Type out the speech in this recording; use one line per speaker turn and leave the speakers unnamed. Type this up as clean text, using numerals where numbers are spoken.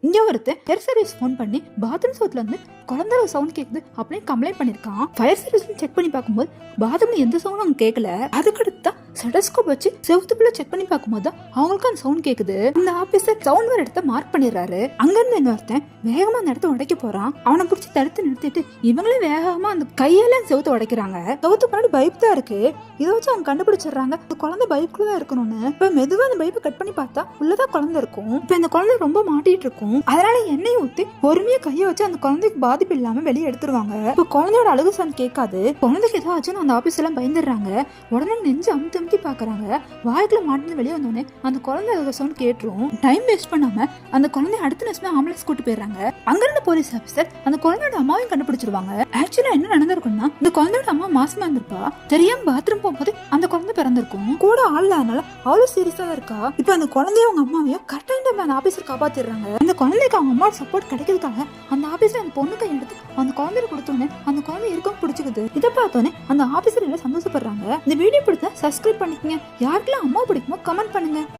இங்க ஒருத்தர் fire service phone பண்ணி பாத்ரூம் சவுத்ல இருந்து குழந்தை சவுண்ட் கேக்குது அப்படின்னு கம்ப்ளைண்ட் பண்ணிருக்கான். ஃபயர் சர்வீஸ் செக் பண்ணி பார்க்கும்போது பாத்ரூம்ல எந்த சவுண்டும் அவங்க கேட்கல. அதுக்கடுத்தா ஸ்டெதஸ்கோப் வச்சு செவுத்துக்குள்ள செக் பண்ணி பார்க்கும்போது அவங்களுக்கு அந்த சவுண்ட் கேக்குது. அந்த ஆபீசர் சவுண்ட் வர இடத்த மார்க் பண்ணிடுறாரு. அங்க இருந்து இன்னொருத்தன் வேகமா அந்த இடத்த உடைக்க போறான். அவனை பிடிச்சி தடுத்து நிறுத்திட்டு இவங்களே வேகமா அந்த கையால செவுத்து உடைக்கிறாங்க. செவுத்து பின்னாடி பைப் தான் இருக்கு. இதை வச்சு அவங்க கண்டுபிடிச்சிடுறாங்க குழந்தை பைப்புக்குள்ளதான் இருக்கணும்னு. இப்ப மெதுவா அந்த பைப்பை கட் பண்ணி பார்த்தா உள்ளதான் குழந்தை இருக்கும். இப்ப இந்த குழந்தை ரொம்ப மாட்டிட்டு இருக்கும். அதனால எண்ணெய் ஊத்தி பொறுமையா கையை வச்சு அந்த குழந்தைக்கு பாதிப்பு இல்லாம வெளியே எடுத்துருவாங்க. இப்ப குழந்தையோட அழுகு சவுண்ட் கேட்காது. குழந்தைக்கு ஏதாச்சும் அந்த ஆபீஸ் எல்லாம் பயந்துடுறாங்க. உடனே நெஞ்சு அமுத்தி அமுத்தி பாக்குறாங்க. வாய்க்குள்ள மாட்டினு வெளியே வந்தோடனே அந்த குழந்தை சவுண்ட் கேட்டுரும். டைம் வேஸ்ட் பண்ணாம அந்த குழந்தைய அடுத்த நிமிஷம் ஆம்புலன்ஸ் கூட்டு போயிடுறாங்க. அங்க இருந்த போலீஸ் ஆபீசர் அந்த குழந்தையோட அம்மாவையும் கண்டுபிடிச்சிருவாங்க. ஆக்சுவலா என்ன நடந்திருக்கும்னா இந்த குழந்தையோட அம்மா மாசமா இருந்திருப்பா. தெரியாம பாத்ரூம் போகும்போது அந்த குழந்தை பிறந்திருக்கும். கூட ஆள் இல்லாதனால அவ்வளவு சீரியஸா தான் இருக்கா. இப்ப அந்த குழந்தைய அவங்க அம்மாவையும் கரெக்டா அந்த ஆபீசர் காப்பாத்திடுறாங்க. அந்த குழந்தைக்கு அவங்க அம்மாவோட சப்போர்ட் கிடைக்கிறதுக்காக அந்த ஆபீசர் அந்த பொண்ணு கை எடுத்து அந்த குழந்தைய கொடுத்தோன்னே அந்த குழந்தை இருக்கும் பிடிச்சிக்குது. இதை பார்த்தோன்னே அந்த ஆபீசர் எல்லாம் சந்தோஷப்படுறாங்க. இந்த வீடியோ பிடிச்சா சப்ஸ்கிரைப் பண்ணிக்கங்க. யாருக்கெல்லாம் அம்மா பிடிக்குமோ கமெண்ட் பண்ணுங்க.